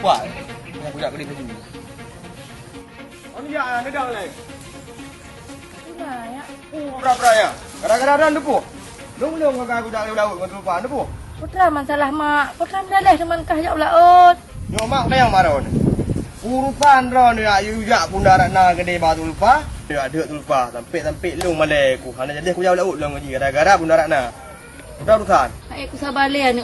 lupa. Aku dah kedai baju. Ani ya, ni dah lai. Sudah ya. Berapa ya? Kadang-kadang lupa. Long-long aku dah laut kau lupa lupa. Putra masalah mak. Putra dah teman kah jak laut. Yo mak dah yang marah ni. Urutan ron ya yujak pundarat na kedai batu lupa. Ya ada tu lupa. Sampai long malai aku. Hana jadi aku jauh laut long ngaji gara-gara pundarat na. Udah urusan. Aku sabar le ni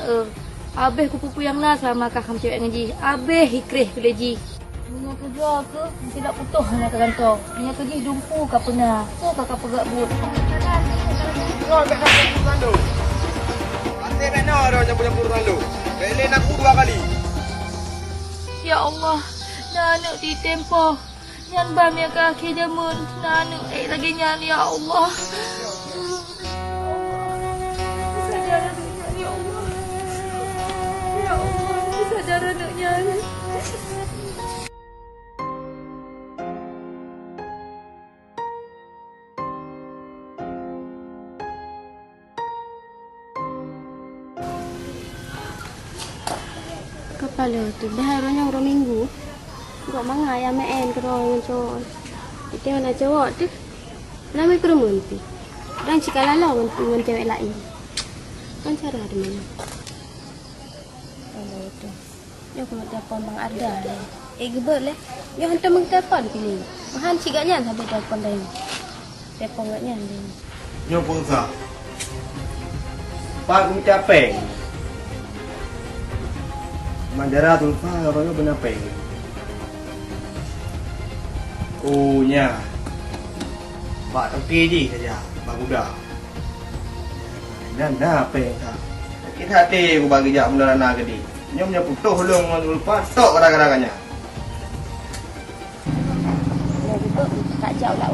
Abeh ku pupu yang na sama kakam cewek ngaji. Abeh hikrih keleji. Punya kerja ke tidak putus hanya kantong. Punya kerja dumpu ka pernah. So kakak pegak but. Kau tak nak urusan lu. Ate beno ron yang punya urusan lu. Beli nak aku 2 kali. Ya Allah, nanak di tempoh. Nyan bam ya kaki jamun. Nanak lagi nyan ya Allah. Sadar anaknya ya Allah. Ya Allah, sadar anaknya. Kepala tu dah orang orang minggu. Kau mangga ya main kerong cowok. Itu mana cowok tu? Nama kerumun tu. Dan jika lalau dengan cewek lain. Kan cara ada mana? Kalau tu, dia kalau telefon bang Arda lah. Gebel lah. Dia hantar bang telefon pilih. Mahan ciganya sampai telefon dah. Telefon gaknya dah. Nyo pun sah. Pak aku capek. Mandara tu lupa orangnya benar peng. Oh nya. Pak okey je saja. Pak budak. Dan dah peng tak. Kita hati aku bagi jak mula nak gede. Nyo punya putus hulung lupa tok kadang-kadangnya. Dah gitu tak jauh lah.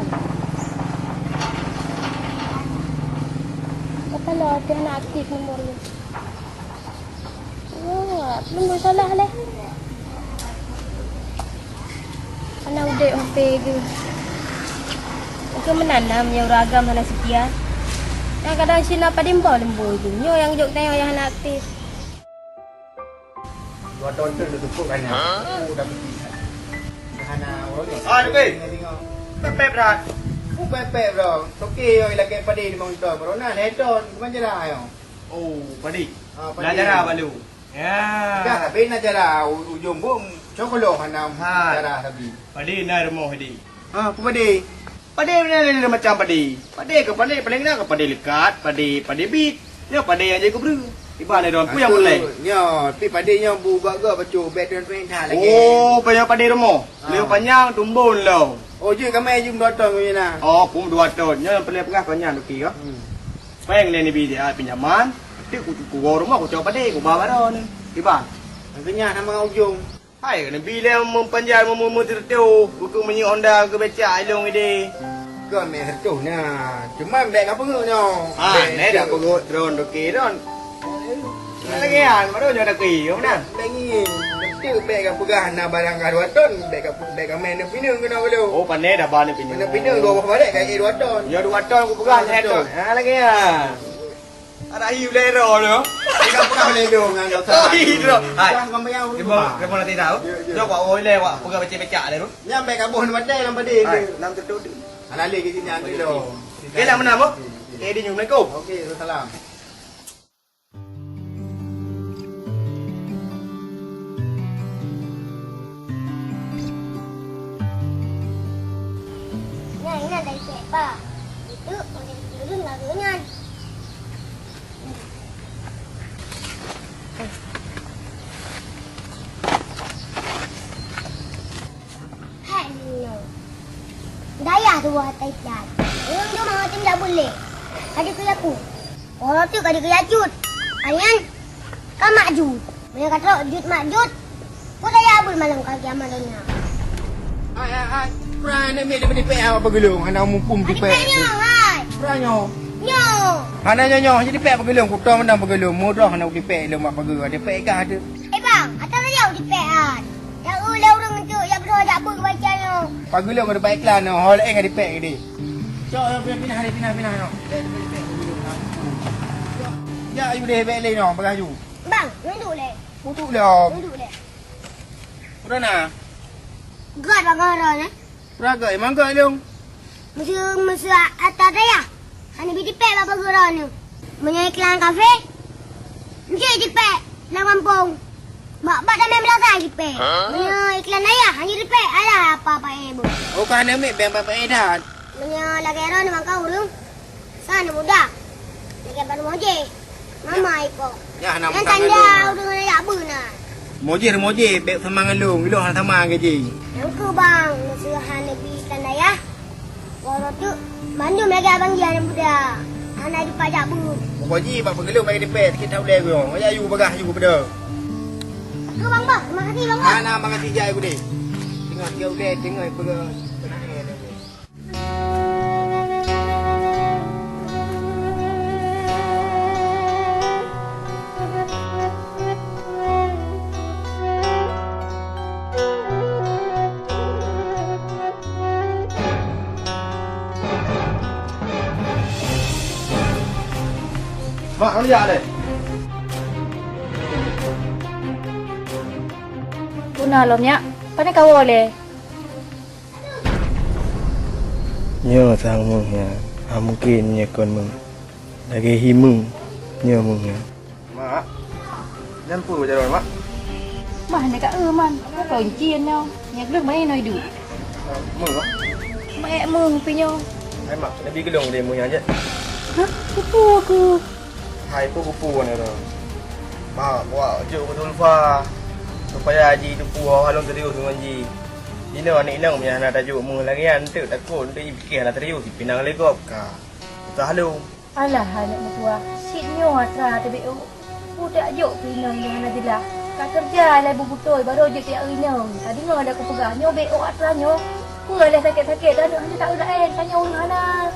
Kalau dia nak aktif nombor ni. Belum salah lah. Anak udah sampai ke. Aku menanam yang ragam mana sekian. Yang kadang sini apa dimba lembu tu. Nyo yang jok tengok yang anak aktif. 2 tahun tu dah tumpuk kan. Oh dah mesti. Hana orang ni. Ah, okey. Tengok. Pepek berat. Pepek bro. Okey yo lagi pada di monitor. Corona neton bukan jerah yo. Oh, padi. Padi. Belajar balu. Ya. Dah tapi nak jerah ujung bom cokolo hana jerah tapi. Padi na rumah padi. Ha, apa padi? Padi ni macam padi. Padi ke padi paling nak ke padi lekat, padi bit. Ni padi yang je kubru. Tiba ni don pu yang boleh. Nyo, tapi padi nyo bu gak bacu bedon pendah lagi. Oh, banyak padi rumah. Leu panjang tumbun lo. Oh, je kami jum 2 tahun punya nah. Oh, pum 2 tahun. Nya pelih pengah panjang okey ke? Peng ni bi dia pinjaman. Ti ku rumah ku coba padi ku bawa dah ni. Tiba. Akhirnya nama ujung. Hai kena bila mempanjang tertiu. Buku menyi Honda ke becak ilung ide. Kau meh tu nah. Cuma beg apa nyo. Ah, ni dah perut drone okey don. Lagi an, baru dah ki, mana? Lagi. Betul beg apa gah barang ka 2 ton. Beg main pinung kena belu. Oh, pandai dah bani pinjam. Mana pinung 2 balik ka 2 ton. Ya 2 ton aku pegang saya ton. Ha lagi ya. Ada hiu lero lo. Kita kau lendong ngan kau. Oh, hiu. Hai. Jangan kau yang Dia mau nanti tahu. Jom wak oi le wak pegang becak-becak le tu. Nyam beg kabon wadai lam padi. Hai, nam tu. Alali ke sini ambil lo. Okey nak mana bu? Eh di Assalamualaikum. Okey, salam. Ini dari siapa? Itu oleh turun lagunya. Hello. Daya tu buat taikan. Orang tu mau tidak boleh. Adik kerja aku. Orang tu adik kerja jut. Alian, kau makjut. Mereka kata jut makjut. Kau daya abul malam kaki amalnya. Ai. Pran ni dia dipek apa gelung. Hana mumpum dipek. Adiknya, hai. Pran nyo. Nyo. Hana nyo jadi pek apa gelung. Kuta menang bergelung. Mudah hana dipek le mak pagi. Ada pek kah ada? Bang, atas dia di pekan. Yang ulah orang itu yang betul tak pun bacanya. Pagi gelung ada baik lah no. Hol eng ada pek dia. Cok pindah no. Ya, ibu deh bek le no. Bagaju. Bang, duduk le. Putuk le. Duduk le. Udah na. Gak bagaimana? Raga emang gak long. Mesti atas ya. Hani bitipek apa gerana? Punya iklan kafe. Mesti dipek dalam kampung. Mak dah main belakang dipek. Punya iklan ayah hanya dipek. Alah apa-apa ibu. Oh kan ambil bang papa edat. Punya lagi era ni kau belum. Sana muda. Lagi baru moje. Mama ipo. Ya nak Yang makan tanda long. udah nak buna. Moje bek sama long. Long hang sama ke je. Yang ku bang mesti hani iklan ayah. Kalau tu mandum lagi abang dia yang muda. Anak dipajak bu. Moje bak pegelung bagi dipek sikit tahu leh gong. Ayah you bagah you pada. Ke bang bang. Terima kasih bang bang. Ana makan tijai aku deh. Tengok dia udah tengok pega. Mak, kamu lihat deh. Guna lomnya. Pane kau boleh. Nhớ sang mừng nha. Mungkin nya kon mừng. Lagi himu. Nhớ mừng nha. Mak. Jangan pun baca mak. Mana kak man. Kau cian nhau. Nyak nước mấy nói đủ. Mừng mak. Mẹ mừng pinyo. Hai mak, nabi gedung dia mừng aja. Hah? Kupu aku. Hai pupu ni tu. Mak, buat je betul fa. Supaya haji tu puas halong terius dengan haji. Dina anak inang punya anak tajuk mung lagi antuk takut untuk fikir anak terius di pinang legop ka. Tak halong. Alah anak mertua. Sinyo atra tu beu. Budak jok pinang dengan ajalah. Kak kerja lah ibu betul baru je tiap inang. Tadi ngah ada aku pegang nyo beu atra nyo. Boleh sakit-sakit dah hanya tak udah tanya orang anak.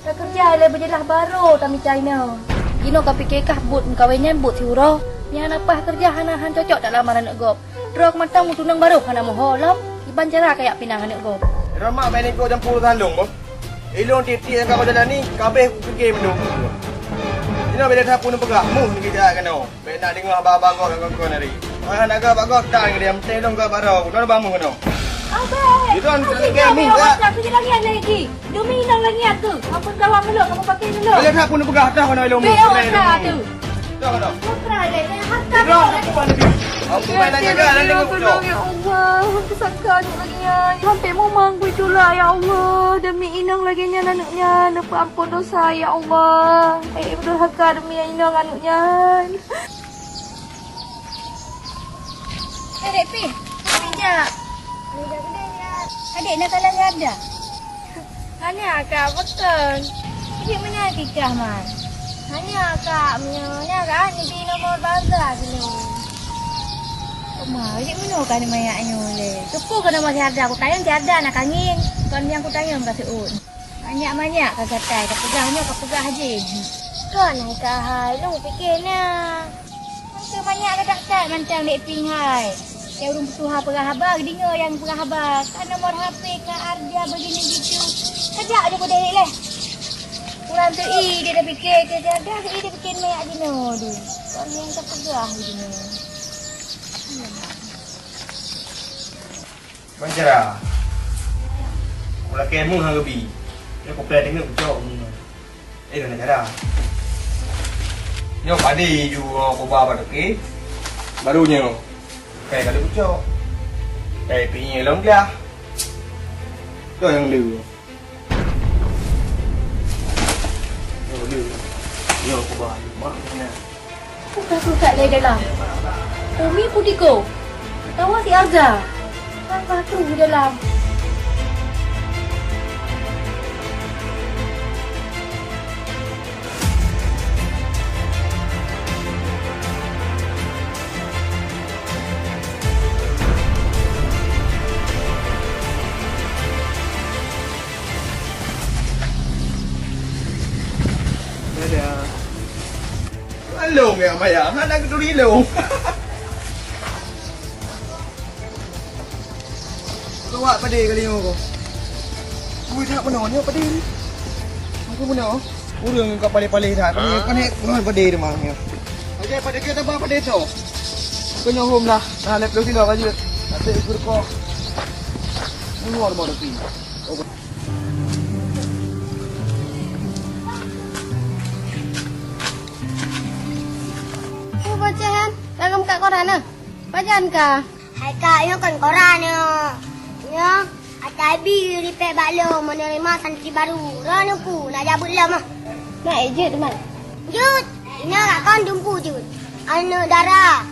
Kak kerja lah berjelah baru tami China. Gino kau fikirkah but kawinnya but siuro. Yang apa kerja hana cocok tak lama nak gop. Drog matang mutunang baru hana moholam. Iban cara kayak pinang anak gop. Ramak main ikut campur tandung bos. Ilong titik yang kau jalan ni kabeh fikir menung. Dina bila tak pun pegak muh ni kita kena. Bila nak dengar abang-abang kau nari. Ah nak gak bagok tak dia mesti long ke barau. Kau bangun kena. Abang! Itu kan Aku gaming tak? tak? Aku lagi lagi. Demi hilang lagi aku. Apa gawang dulu? Kamu pakai dulu. Bila tak pun pegak dah kena ilong. Beo atra tu. Tak kena. Putra deh. Harta Dra aku pun lebih. Aku main nak jaga dan tengok pucuk. Ya Allah, aku sakit lagi nya. Sampai momang ku itulah ya Allah. Demi inang lagi nya anaknya. Dapat ampun dosa ya Allah. Betul hakka demi inang anaknya. Adik Pi, sekejap. Adik nak kalah ada? Hanya akak betul. Adik mana tikah man? Hanya akak punya kan di nomor bazar sini. Oma, adik mana kan mayaknya le? Tepu kena masih ada. Aku tanya dia ada nak angin. Kan yang aku tanya kasih un. Banyak kagak tai, kepegahnya kepegah aja. Kan angka hai, lu fikirnya. Macam banyak kagak tai macam dek pinghai. Saya urung pesuha pegah dengar yang pegah kan nomor HP ke Ardia begini gitu. Sejak dia boleh leh. Pulang tu dia dah fikir dia ada dia fikir mayak dino tu. Kan yang kepegah begini. Mancara. Mula kemu hang gebi. Dia ko plan tengok pucuk. Kena cara. Nyo padi ju ko ba ba ke. Barunya. Kayak kali pucuk. Kayak pinya long dia. Tu yang lu. Yo ko ba mak ni. Suka leh dalam. Umi putiko. Tahu si Arga. Kan batu di dalam. Long ya maya, nak duri long. Luak pada kali ni aku. Ui tak benar ni pada ni. Aku benar. Urang kau palih-palih dah. Kan kan pada dia mah. Okey pada kita apa pada tu. Kau nyohom lah. Nah lep lu sila aja. Nanti ikut kok. Ini mau tapi. Bacaan, dalam kat koran ah. Bacaan kah? Hai kak, ini kan koran ni. Ya, Atabi repair balong menerima santri baru. Rana ku nak jabut lama. Nak ejek teman. Jut, ini kat kan dumpu jut. Anak darah.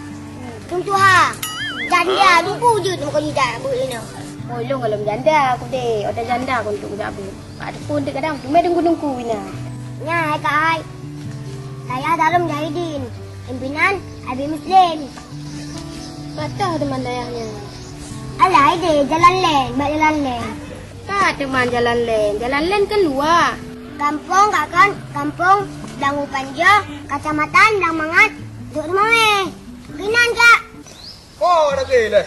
Tuntuha. Janda dumpu jut muka ni jabut ini. Oh, long kalau janda aku deh. Ada janda aku untuk jabut. Ada pun dek kadang cuma dengku ini. Ya, hai kak hai. Saya Dalam Jahidin. Pimpinan Habib Muslim. Patah teman dayahnya. Alah, ide jalan len, buat jalan len. Tak teman jalan len. Jalan len keluar. Kampung kak kan, kampung Dangu Panja, Kecamatan Dang Mangat, duk rumah Kinan kak. Oh, dah gila.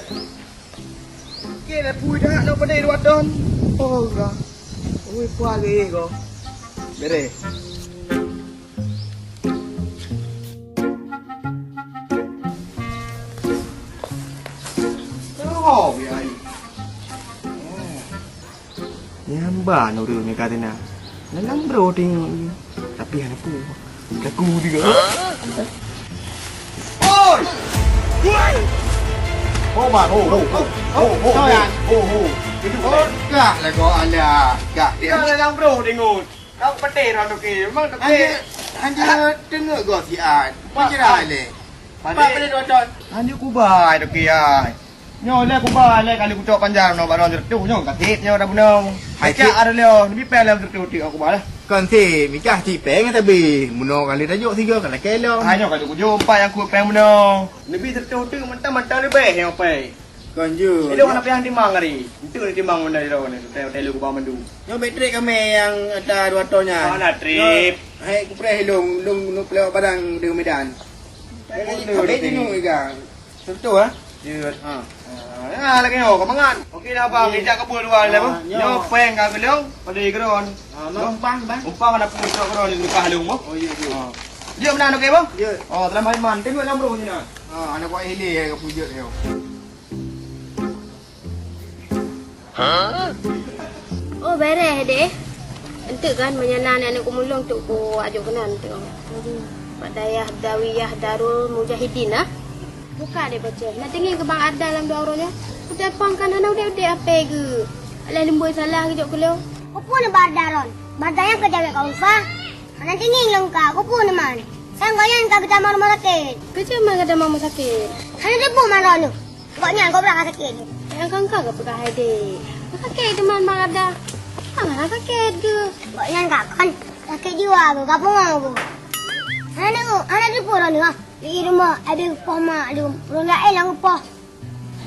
Gila pui dah nak pada dua don. Oh, enggak. Ui, puas lagi kau. Bere. Oh, biar. Nyamba no ni kata na. Nalang bro ting. Tapi anak aku juga. Oi! Oi! Oh, man. Sao yan? Itu Gak lah kau ala. Gak. dia nalang bro tingut. Kau pedih ran okey. Memang pedih. Hanya dengar kau si An. Macam mana le? Pak boleh dua. Hanya ku bai okey ai. Nyo le ku bai le kali ku cok panjang no baron tertu nyo katit nyo dah bunong. Hai cak ada le. Ni pel le tertu aku bai lah. Kon si mikah si peng tapi muno kali tajuk tiga kali kelo. Hanya kali ku jumpa yang ku peng bunong. Lebih tertu mentah-mentah le beh yang pai. Kon je. Ini orang apa yang timang hari? Itu ni timang mana dia ni? Telu ku bawa mandu. Nyo bateri kami yang ada dua tonnya. Mana trip? Hai ku preh long pelawak padang di Medan. Apa itu nyo ikan? Tentu ah. Ya. Ah, lagi nyo kemangan. Okey dah bang, ijak kabul dua le bang. Nyo peng ka gelong, pada geron. Bang. Umpang nak pergi cok geron ni kah halung mo. Oh iya. Dia mana okey bang? Ya. Oh, dalam hari man, tengok dalam bro ni nak. Anak buat heli ke pujut dia. Oh, beres deh. Entuk kan menyanan anak kumulung untuk ku ajuk kenan tu. Pak Dayah Dawiyah Darul Mujahidin ah. Buka dia baca. Nak tinggi ke Bang Arda dalam dua orangnya. Kita pangkan anak udah apa ke? Alah lemboi salah ke jok kelio. Kupu ni bardaron. Bardanya kerja kau Ufa. Nanti tinggi lengkap. Kupu ni man. Saya goyan kau kita mau rumah sakit. Kerja mana ada mama sakit? Hanya debu mana ni? Pokoknya kau berangkat sakit. Yang kangkang ke pegah hade. Sakit teman Bang Arda. Mana sakit ke? Pokoknya kau kan sakit jiwa ke kapung aku. Hanya debu orang ni ah. Di rumah ada poma ada orang lain yang upah.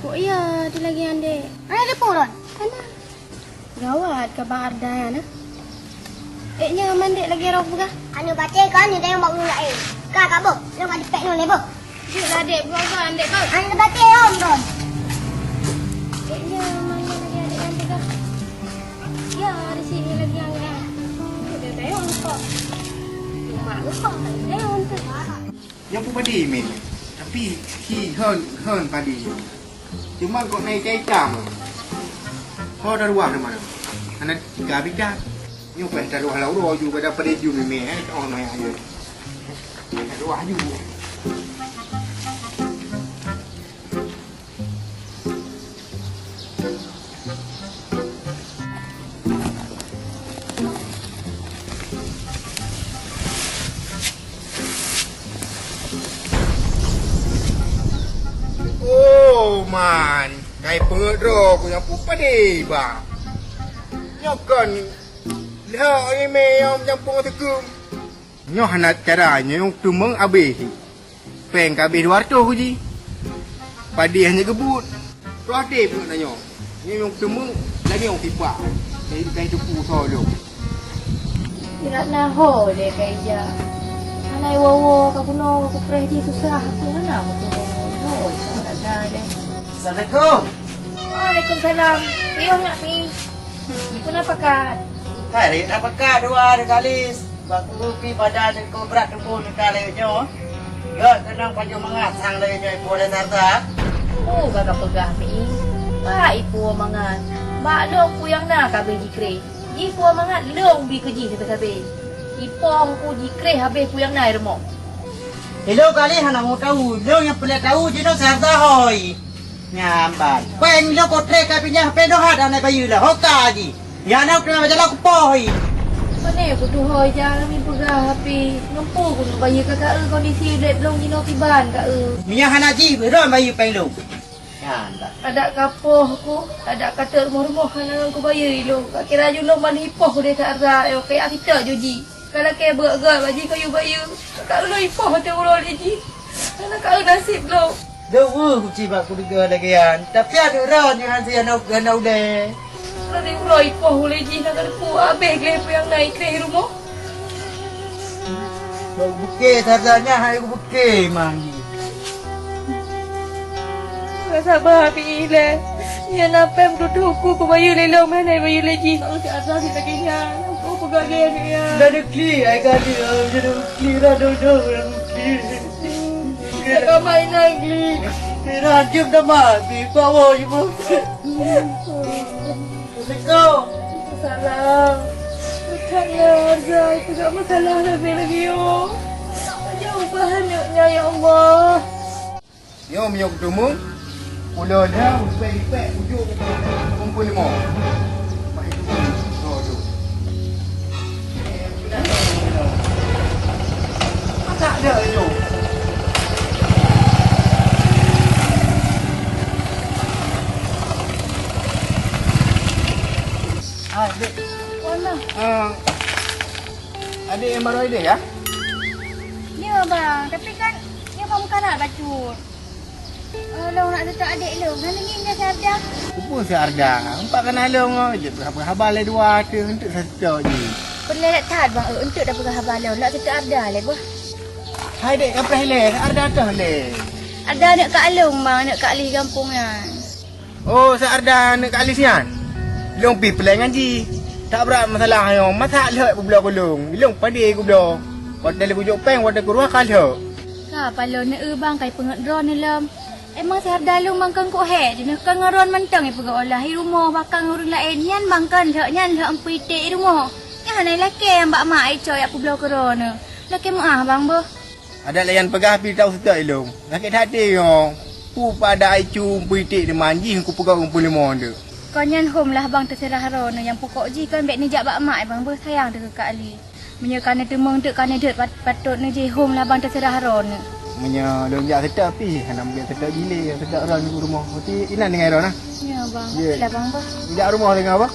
Oh iya, tu lagi ande. Hanya debu orang. Ana. Gawat ke Bang Arda ya nah. Nya mandek lagi roh buka. Hanya baca kan ni tengok orang lain. Kak kabo, lu kat dipek ni lebo. Sudah dek buka andek kau. Hanya baca om don. Nya mana lagi adik ande kau. Ya, di sini lagi yang ya. Sudah tengok kau. Mak kau tengok tu. Yang pun padi min. Tapi ki hen padi. Cuma kok naik cecam. Kau dah ruah di mana? Anak tiga bidah. Nyo pe dah ruah lau ju pada padi ju mi on mai ayo. Dah ruah ju. Oh man, kai pedro ku yang pupa deh ba. Nyokan lihat ini me yang campur tekum. Nyoh hanat caranya yang tumeng habis. Peng habis 200 ku ji. Padi hanya gebut. Rode pun nanya. Ni yang tumeng lagi yang tipa. Jadi kai tupu solo. Tidak naho deh kerja. Anai wawo kapuno aku pergi susah aku mana aku tu. Oh, ada deh. Assalamualaikum. Waalaikumsalam. Iyo nak pi. Kenapa kak? Hari nak pakai dua kali. Baku pi pada ko berat pun kali nyo. Yo tenang panjang mangat sang le nyo boleh tata. Oh, gagap pegah pi. Ba ipo mangan. Ba long ku yang na ka be jikre. Ipo mangan long bi ke ji sabe. Ipong ku jikre habis ku yang na remo. Hello kali hana mau tahu, lo yang boleh tahu je no sarta hoi. Nyamban. Peng lo kotre ka pinya pe do hada na bayu la hoka ji. Ya na kena majalah ku pohoi. Mana aku tu hoi jangan mi pegah hapi. Nampu ku nak bayi kakak kondisi lep long jino tiban kak Minya hana ji beron bayu peng lo. Nyamban. Ada kapoh ku, ada kata rumah-rumah yang aku bayi lo. Kak kira julung ban hipoh ku dia tak ada. Yo kayak kita joji. Kalau kayak beragam baji kayu bayu. Kak lo hipoh tu ulo ji. Anak kak nasib lo. Doa ku ciba ku diga lagi yan. Tapi ada ron yang hansi anak ganau de. Nanti ulo hipoh boleh ji nak ku abeh ke yang naik ke rumah. Bau buke sarjanya hai ku buke mangi. Sabar pi ile. Ya napem duduku ku bayu lelo mana bayu leji. Kalau si Azra si takinya. Aku pegang dia ya. Dah ada kli ai kali ada kli dah do kli. Kau main lagi. Rajib dah mati bawa ibu. Assalamualaikum. Salah. Bukannya Azra itu tak masalah lagi yo. Jauh bahannya ya Allah. Yo miok tumu. Ulo dah upek ujuk kumpul limo. Mai tu. Tak ada itu. Adik. Mana? Adik yang baru ada ya? Ya bang, tapi kan ya kamu kan nak bacut. Long nak tutup adik long. Mana ni dia sarjah? Apa searda? Empat kan along je. Berapa habar le dua tu untuk satu je. Boleh nak tahan bang untuk dah pegang habar long. Nak tutup arda le gua. Hai dek kapal le, arda dah le. Ada nak kat alung bang, nak kat alih kampung kan. Oh, searda nak kali sian. Long pi pelan ngaji. Tak berat masalah yo. Masak le belah gulung. Long padi gublo. Wadal bujuk peng wadal kuruah kalho. Ka palo nak bang kai pengat drone ni lam. Emang saya dalu mangkang ko he, jenak kan ngaron mentang ipu olah hi rumah bakang urang lain yan bangkan hak nyan hak empi te rumah. Ya hanai lake mbak mak ai coy aku blau korona. Lake maah bang boh. Ada layan pegah pi tahu setak ilung. Sakit hati yo. Pu pada ai cu empi te manji ku pegah kumpul limo nde. Kau nyan home lah bang terserah rono yang pokok ji kan bek ni jak bak mak bang boh sayang dek kak Ali. Menyekan temeng dek kan dek patut ni je home lah bang terserah rono. Punya dong jak sedap pi, nak ambil sedap gile, sedap ron di rumah. Mesti inan dengan ron ah. Ya bang, Ya. dah bang boh. Jak rumah dengan apa?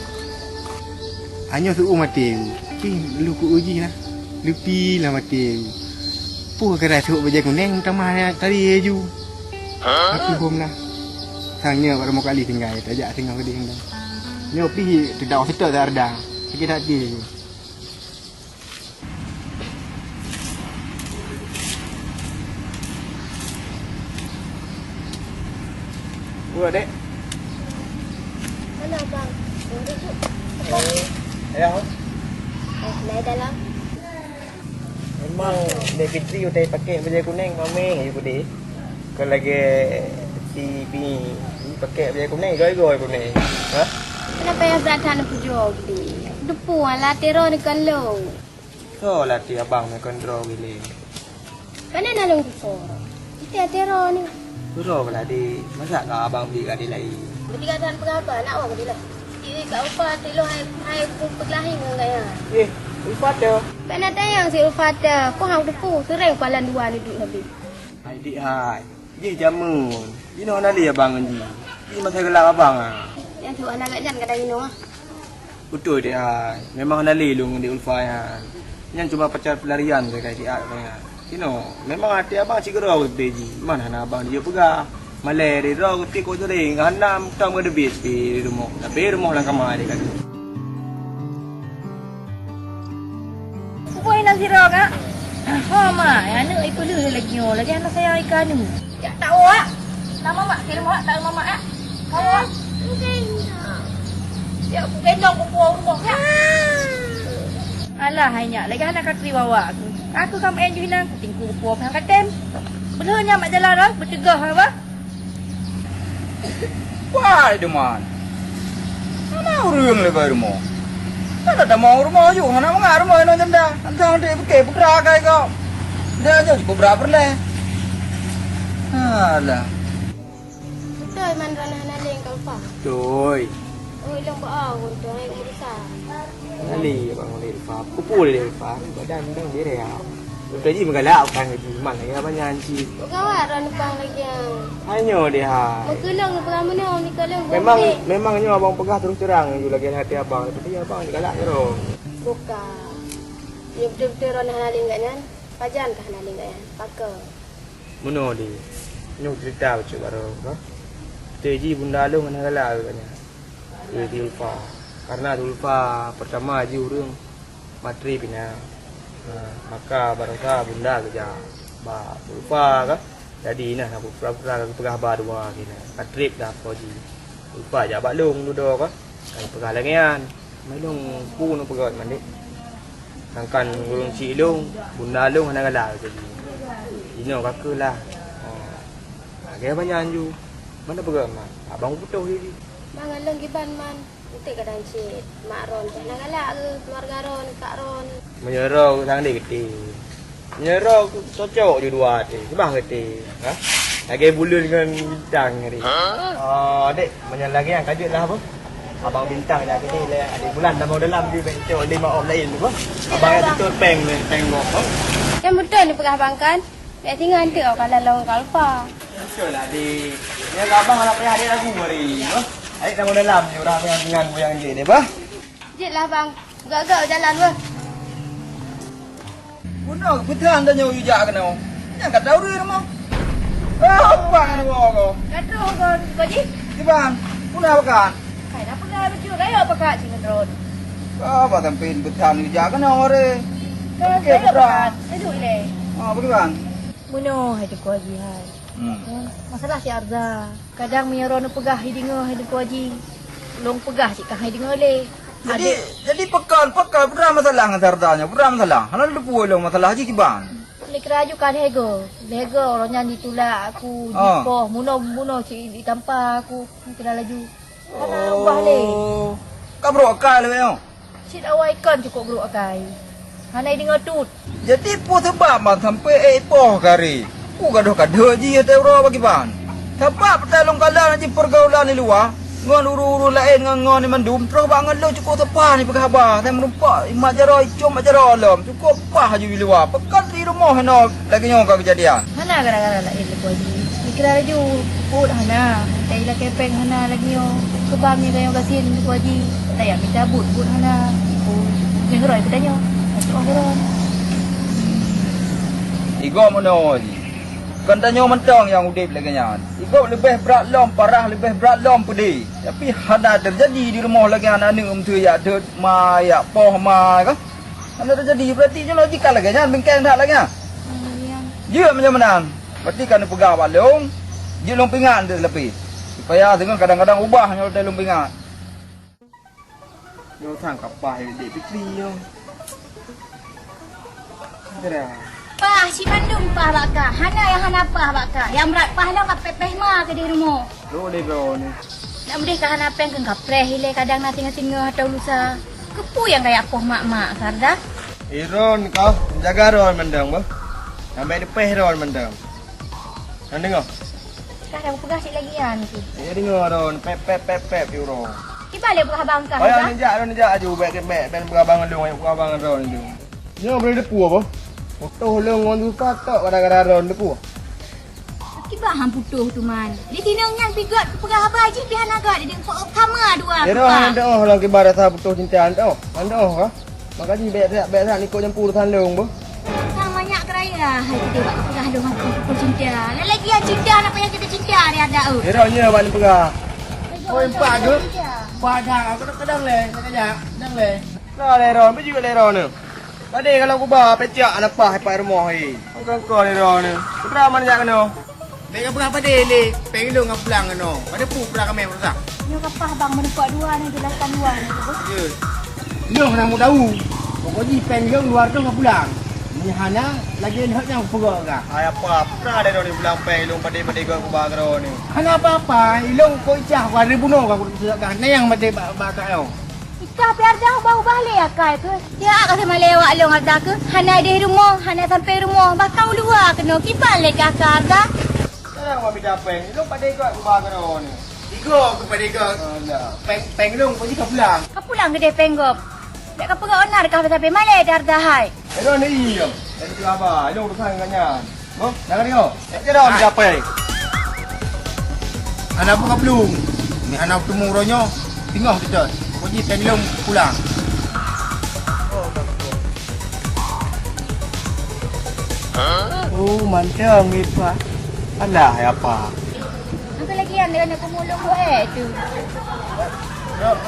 Hanya suruh mati. Pi lu ku uji lah. Lu pi lah mati. Pu kira suruh baja kuning tamah tadi ju. Aku home lah. Sangnya baru mau kali tinggal, tajak tinggal ke dia. Nyo pi tidak sedap dah. Sikit hati. Buat dek. Mana bang? Boleh tu. Ya. Naik dalam. Memang Dek Fitri udah pakai baju kuning mami ayu putih. Kalau lagi si Pi pakai baju kuning goi kuning. Ha? Kenapa yang berantan aku jual gede? Depu lah teror ni kalau. So lah ti abang nak kontrol gile. Mana nak long tu? Kita teror ni. Suruh pula di masak kau abang beli kat dia lain. Beli katan berapa? Nak awak beli lah. Ini kat upah tu lo hai perkelahi dengan gaya. Upat dah. Pak nak tayang si Ufata. Kau hang depu sering palan dua ni duduk lebih. Hai dik hai. Ye jamun. Ini nak li abang ni. Ini masa gelap abang ah. Yang tu anak kat jan kadang minum ah. Betul dik hai. Memang nak li lu dengan dik Ulfa ya. Yang cuma pacar pelarian saja dik ai ya. Kino, memang hati abang cigera gede ji. Mana nak abang dia pegah. Malai dia rau gede kau sering. Hanam tam ke debit di rumah. Tapi rumah lang kamar dia kata. Kuih nasi roga. Ma, anak ikut dulu lagi yo. Lagi anak saya ikan ni. Ya tak awak. Nama mak kira mak tak mama ah. Awak. Ya aku gendong aku rumah ya. Alah hanya lagi anak kaki bawa aku. Aku kam enju hinang tingku puap hang katem. Belahnya mak jalan dah bertegah apa? Wah, itu man. Mana orang lebar rumah? Tak ada mau rumah juga, mana mau rumah ini janda. Antang dia pakai pekera kayak kau. Dia aja beberapa le. Alah. Betul man rana naling kau pa. Trời. Oh, ilang ba untuk ay umurisa. Nali bang nali fa. Kupu le fa. Badan dang dia dia. Udah ji mengalah kan ji man ya banyak ji. Kawa rana pang lagi yang. Hanya dia. Magkulang na pala mo na, may kalang Memangnya abang pegah terus terang you lagi hati abang. Tapi abang digalak ro. Buka. Yung betul-betul rana naling ganyan. Pajan kah naling ganyan? Pakai. Mono di. Nyok cerita baca baru kan. Teji bunda lu mana galak katanya. Di Ulfa. Karena Ulfa pertama ji urang matri pina. Maka barangka bunda kerja. Ba Ulfa kan. Jadi nah aku pura-pura aku pegah ba dua kena. Patrip dah koji. Ulfa ja bak long dudo kan. Kai pegah langian. Mai long pu no pegah mandi. Sangkan urang si long, bunda long mana galak jadi. Ino kakelah. Agak banyak ju. Mana pegah mak? Abang putus dia. Mangan lang giban man. Utik kadang cik. Mak ron. Nak galak ke keluarga ron, kak ron. Menyerau sang dia gede. Menyerau cocok je dua dia. Sebab gede. Ha? Lagi bulan dengan bintang ni. Oh, dek, banyak lagi yang kajut lah apa? Abang bintang dah gede lah. Adik bulan dah mau dalam dia bencok 5 om lain tu apa? Abang yang tutup peng ni, tengok. Yang betul ni pegah bangkan. Dia tinggal tu kalau lawan kalpa. Betul lah adik. Yang abang nak payah adik lagu hari. Adik dah mau dalam ni orang yang dengan goyang dia ni apa? Jit lah bang. Gak-gak jalan weh. Bunuh kebetulan dah nyawa ujak kena. Yang kat tahu dia mau. Apa kan kau? Gaduh kau ji. Iban, punah makan. Kai dah pernah baju raya pakai dengan ron. Apa tampin betan ujak kena ore. Okey, berat. Duduk le. Bagaimana? Muno hai kau ji hai. Masalah si Arza. Kadang menyerona pegah hidingo hai kau ji. Long pegah cik kah hidingo le. Jadi pekal berapa masalah dengan sardanya? Berapa masalah? Halan lupa lo masalah je kiban. Lek raju kan hego. Lego orang nyanyi tulak aku dipoh muno cik ditampa aku kena laju. Kana ubah le. Kau bro akal le yo. Cik awai kan cukup bro akai. Hanai dengar tut. Jadi po sebab man sampai poh kari. Ku gaduh je te bro bagi ban. Sebab pertelong kala nanti pergaulan di luar. Ngon uru-uru lain ngon ni mendum terus bangan lo cukup tepat ni pegah saya merumpak mak jaroi com mak jarolom cukup pah je di luar pekan di rumah no lagi nyong kejadian Hana gara-gara lain le kau ji. Dikira laju put hana. Tai la kepeng hana lagi yo. Kebam ni kayo kasin kau ji. Tai ya minta but hana. Oh, ngeroi katanya. Masuk orang. Igo mono ji kan tanyo mentong yang udip lagi nyan igo lebih berat lom parah lebih berat lom pedih tapi hada terjadi di rumah lagi anak ni tu ya dut ma ya poh ma ka ana terjadi berarti je logika lagi nyan bengkeng dak lagi dia menang berarti kan pegang balong dia lompingan dia lebih supaya dengan kadang-kadang ubahnya dia lompingan Yo thang kapah dek pikri yo. Ada. Pah, si Bandung pah bakar. Hana yang hana pah bakar. Yang berat pah lah kat pepeh ma ke di rumah. Lo le bro ni. Nak boleh ke hana peng ke kapreh hile kadang nak singa-singa atau lusa. Kepu yang kayak poh mak-mak sarda. Iron kau jaga ron mendang bah. Sampai depeh ron mendang. Kan dengar? Sekarang pegah cik lagi an tu. Ya dengar ron pep euro. Tiba le pegah bangkah. Oh yang ninja aju baik ben berabang long yang berabang ron tu. Nyo boleh depu apa? Foto long on tu patok kadang-kadang ron depu. Tiba hang putuh tu man. Di sini nyang pigot pegah apa aja pihak naga di kamera dua. Ya ron dah orang kibar dah putus cinta anda. Anda ha. Makanya baik ni kau campur tan long bah. Sang banyak keraya. Hai kita buat pegah dong aku cinta. Lagi ya cinta nak payah kita cinta dia ada. Ya ron nya ban pegah. Oh empat tu. Padang aku nak kedang le, sekejap. Kedang le. Lah le ron, pergi le ron ni. Tadi kalau aku bawa pecak anak pah pai rumah ni. Kau le ron ni. Berapa mana jak kena? Bega berapa dele pengen ngap pulang kena pada pu pulang kami rusak Yo kapah bang menepuk dua ni jelaskan dua ni tu. ye Long nak mu tahu. Pokok ji pen long luar tu ngap pulang. Ni hana lagi nak yang pura ka. Ay apa? Pernah ada di bulan peng ilung pada gua bagro ni. Hana apa-apa, ilong ko icah wa ribuno ka kan. Nayang mate bakak kau. Ika biar dah ubah-ubah le akai ke. Ya kata malewak long ada ke. Hana di rumah, hana sampai rumah. Bakang luar kena kipan le kakak dah. Sekarang mami dah peng ilung pada gua bagro ni. Tiga kepada kau. Alah. Peng ilong ko jika pulang. Kau pulang ke dia penggop. Dek kau pergi onar kau sampai malai dar dahai. Ero ni iyo. Dari tu apa? Ilung urusan dengannya. Oh, jangan tengok. Ero ni dah peng. Hana buka belum. Ni hana temu ronyo. Tengok kita. Ko ji peng ilong pulang. Oh, mantap ni pak. Alah, apa? Apa lagi yang dia nak pemulung tu tu.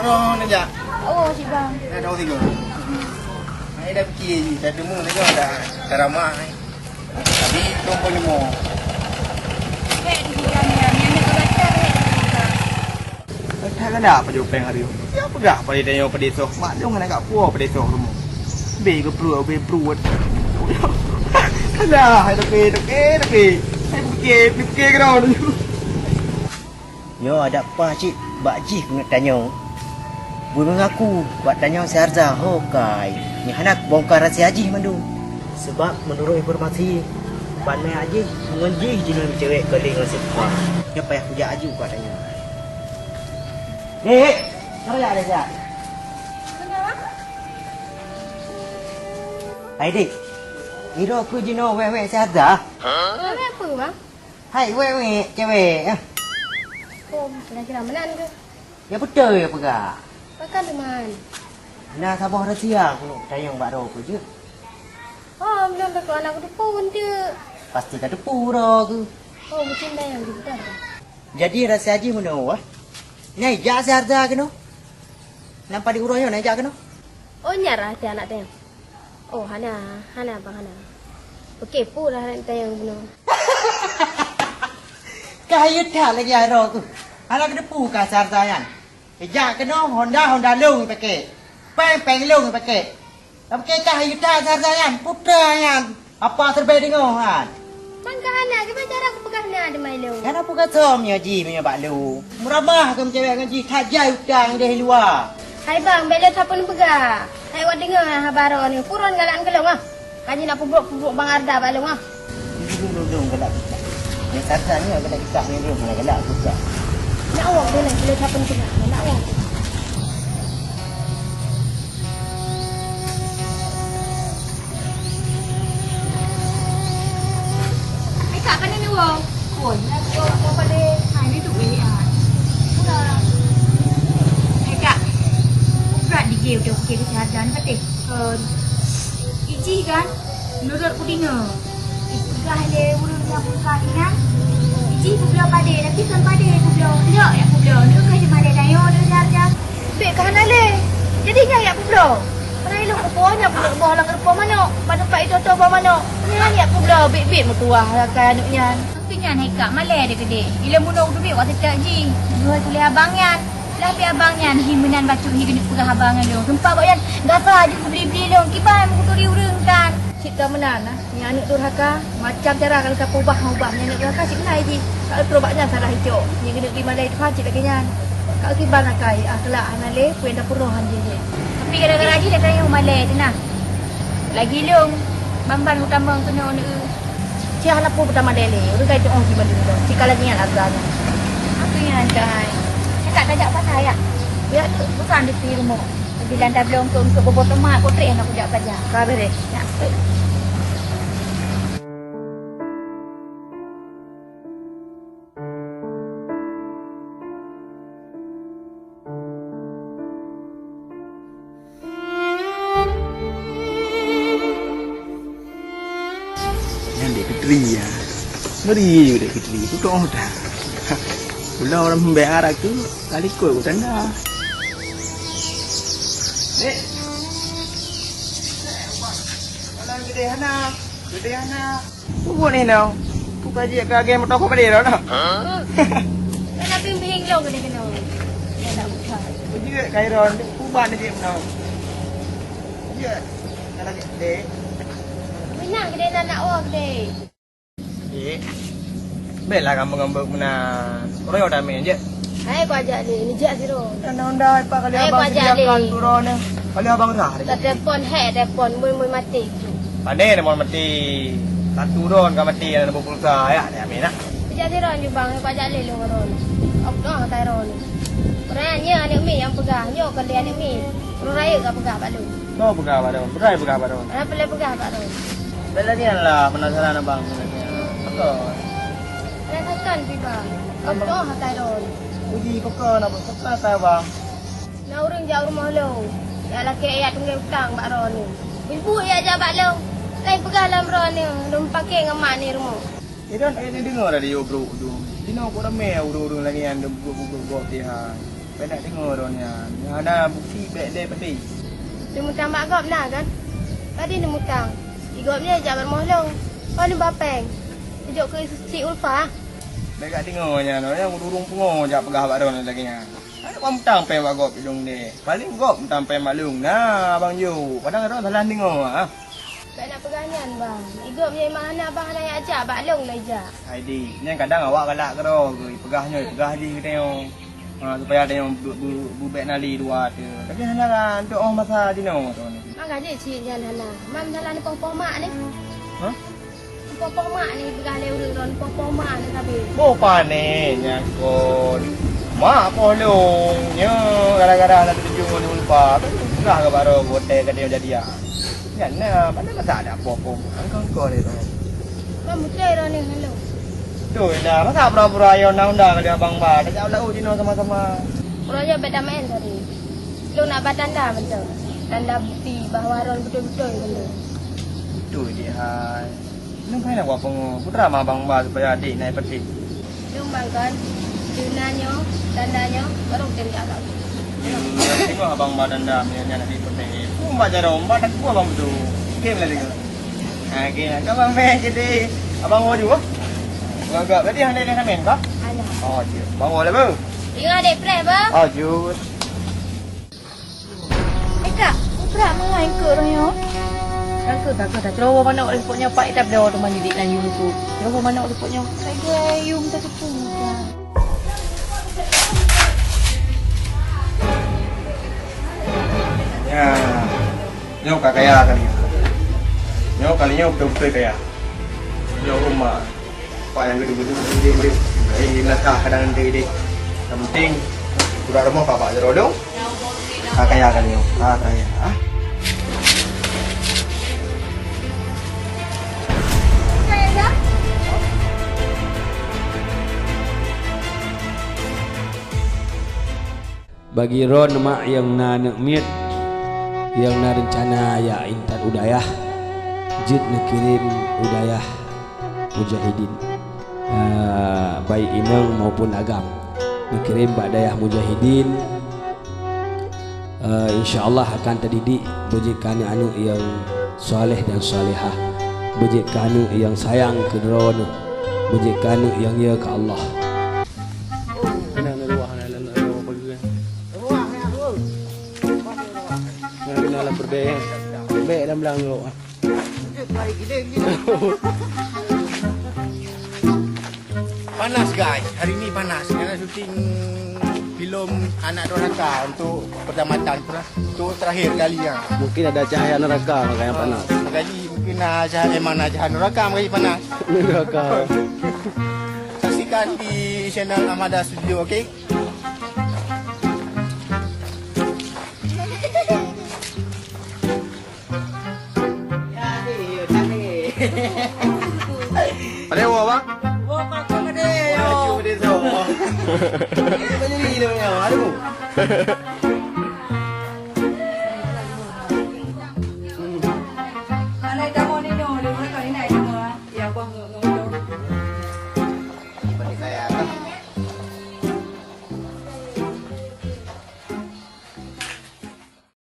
Ro ni ja. Oh si bang. Dah tahu tiga. Saya dah fikir je, dah temu tengok dah teramah. Tapi tunggu lemo. Hei di dalam ni nak baca Tak kan apa jo peng hari. Siapa dah pada tanya pada esok. Mak dia nak kat puas pada esok rumah. Be ke pruat. Alah, hai tapi. Saya fikir ke dah tu. Yo ada apa cik? Bak Ji nak tanya. Bui mengaku buat tanya si Arza hokai. Ni anak bongkar rahsia Haji mandu. Sebab menurut informasi Pak Mai Haji mengenji jenis cewek keling dengan sepa. Dia payah puja Haji buat tanya. Apa ada dia? Hai dik. Iro aku jino wewe si Arza. Apa bang? Hai wewe cewek. Oh, kira-kira menan ke? Ya betul ya pegak. Pakai teman. Nah sabah rahsia aku nak tanya mbak ro aku je. Oh, belum tak anak aku pun dia. Pasti tak depu ro aku. Oh, mungkin dah yang dibuat. Jadi rahsia Haji mana wah? Ni jak si Arza keno. Nampak di uroyo naik jak keno. Oh, nyarah si anak tayang. Oh, Hana bang Hana. Okey, pula anak tayang benar. Kayu tak lagi ro aku. Anak depu ka si Arza yan. Jak keno Honda long pakai. Peng long pakai. Pakai kayu tak si Arza yan. Putra yan. Apa terbaik dengar han? Bangka Hana, gimana cara aku pegang Hana ada mai lo? Kan apa kata punya Ji punya bak lu. Meramah ke cewek dengan Ji kajai hutang dia luar. Hai bang, bela siapa ni pegang? Hai awak dengar habar ni. Purun galan kelong ah. Kaji nak pubruk Bang Arda balong ah. Dulu gelak kita. Ni Arza ni gelak kita ni dulu gelak kita. Nak awak bela siapa ni pegang? Nak awak. Kak kan ni wong. Oh, nak kau pada hai ni tu ni ah. Sudah. Kak. Berat di game tu okey kesihatan patih. Iji kan menurut pudingnya. Pegah dia urun yang pegah ingat. Iji pegah pada tapi kan pada pegah. Tidak ya pegah. Dia kan cuma ada dayo dia saja. Bek kan ale. Jadi ya pegah. Mana elok pohonnya pegah lang kerpa mana. Pada pak itu tu mana. Ni ya pegah bek metuah kan anaknya. Tapi nya naik kak malai dia gede. Bila bunuh duit waktu tak ji. Dua kuliah abangnya. Tapi abangnya himunan batu ni kena pegah abangnya lu. Tempat bayan gasa je beli-beli lu. Kiban menguturi urang kan. Cipta menan ah. Ni anak durhaka macam cara kalau kau ubah ni anak durhaka cik kenai ji. Kalau perubahnya salah hijau. Ni kena di malai tu cik lagi nyan. Kau kiban akai akhlak anale puan dah puruhan je. Tapi kadang-kadang ji dah tanya malai tu nah. Lagi lu bamban utama kena onu. Cik anak pun pertama dele. Urang kai tu oh gimana dulu. Cik lagi nyan agaknya. Apa yang dah tak tajak pasal ya. Dia bukan di rumah. Bila anda belum untuk bobot tomat kotrek nak kujak saja. Kabar deh. Ya. Yang Dek Fitri ya. Ngeri je Dek Fitri. Tu dah dah. Pula orang membayar arak tu kali kot tanda. Dek. Kalau gede Hana. Buat ni now. Bukan je kage motor kau pada dah. Nak bimbing lo kena. Ya tak buka. Juga Kairon buat ni dia now. Ya. Kalau Dek. Minang kedai nak awak kedai. Baiklah kamu ngambek mana. Royo dah main je. Hai kau ajak ni jak siro. Undang-undang apa kali Ayo, abang kau ajak sediakan ni. turun. Kali abang dah. Tak telefon telefon mui mati. Pandai dia mau mati. Tak turun kau mati ada pulsa ya. Dia ambil nak. Jak siro ni bang kau ajak le lu ron. Op dah kata ron. Orangnya anak mi yang pegah. Nyo kali anak mi. Orang raya kau pegah pak lu. Kau pegang pada. Berai pegang pada. Ana boleh pegah pak ron. Bela ni lah penasaran abang sebenarnya. Betul. Saya takkan pi bang. Op dah kata ron. Uji pekon apa? Kata tahu bang. Na urang jauh rumah lu. Ya laki ayat tunggu hutang pak ron ni. Ibu ya ajak pak lu. Lain pegah dalam ron ni. Dum pakai ngamak ni rumah. Idan ini dengar dari bro tu. Dino kau ramai urung-urung lagi yang buat dia. Penat dengar orangnya. Ada bukti baik dia pedih. Dia mutang mak gop lah kan. Tadi dia mutang. Igopnya ajak kat rumah lu. Kau ni bapeng. Tujuk ke si Ulfa. Baik kat dengarnya. Yang urung pungo jak pegah abang ron lagi nya. Ada kau mutang pe wak gop hidung dia. Paling gop mutang pe malung. Nah abang Ju. Padang orang salah dengar ah. Tak nak pegangan bang. Igopnya mana abang nak ajak bak long lah ajak. Aidi, ni kadang awak galak kero ke pegahnya pegah di tengok. Supaya ada yang bubek nali dua tu. Tapi hendak untuk orang masa dino tu ni. Mak gaji cik jangan hala. Mam hala ni pom mak ni. Ha? Pom mak ni pegah le urang ron pom mak ni tapi. Bo pane nyakon. Mak polong nya gara-gara nak tuju ni lupa. Sudah ke baru bote ke dia jadi ah. Ya nah, mana masa ada apa-apa. Angkau ni tu. Mam mutai ron ni hello. Tu dah masa pura-pura yo undang-undang dia abang ba. Dah jauh lau dino sama-sama. Orangnya beda main tadi. Lu nak buat tanda betul. Tanda bukti bahawa ron betul-betul betul. Tu dia hai. Nampai nak buat pengu. Putra mah abang ba supaya adik naik peti. Lu kan tunanya, tandanya baru tinggal kau. Tengok abang ba danda punya nak peti. Umba jaro, umba tak ku abang tu. Game lah tengok. Ha, game. Kau bang main jadi abang mau juga. Agak berarti hang dah main kah? Alah. Oh, dia. Bangun lah, bang. Ingat dek pre ba? Oh, jut. Kak, berat main ke orang yo? Tak ke. Ceroboh mana orang sepotnya pak kita pada orang didik dan yum tu. Ceroboh mana orang sepotnya? Saya yum tak tu. Ya. Nyok tak kaya kan. Nyok kalinya betul-betul kaya. Nyok rumah. Pak yang gedung-gedung dia. Ini nakah kadang dia. Yang penting sudah rumah bapak jerodong. Tak kaya kan nyok. Tak kaya. Ah. Bagi ron mak yang na nekmit yang na rencana ya intan udayah jid nakirim udayah mujahidin baik inang maupun agam nakirim badayah mujahidin insyaallah akan terdidik bejikkan anu yang soleh dan solehah bejikkan anu yang sayang ke ron bejikkan anu yang ya ke Allah. Lah berbek dalam belang lo. Panas guys, hari ni panas kerana syuting filem Anak Dorhaka untuk pertamatan untuk terakhir kali ya. Mungkin ada cahaya neraka makanya panas. Makanya mungkin cahaya mana cahaya neraka makanya panas. Neraka. Saksikan di channel Amada Studio, okey? Ada apa bang? Oh, makan ada yo. Cuba dia so. Kita jadi dia punya. Aduh. Alai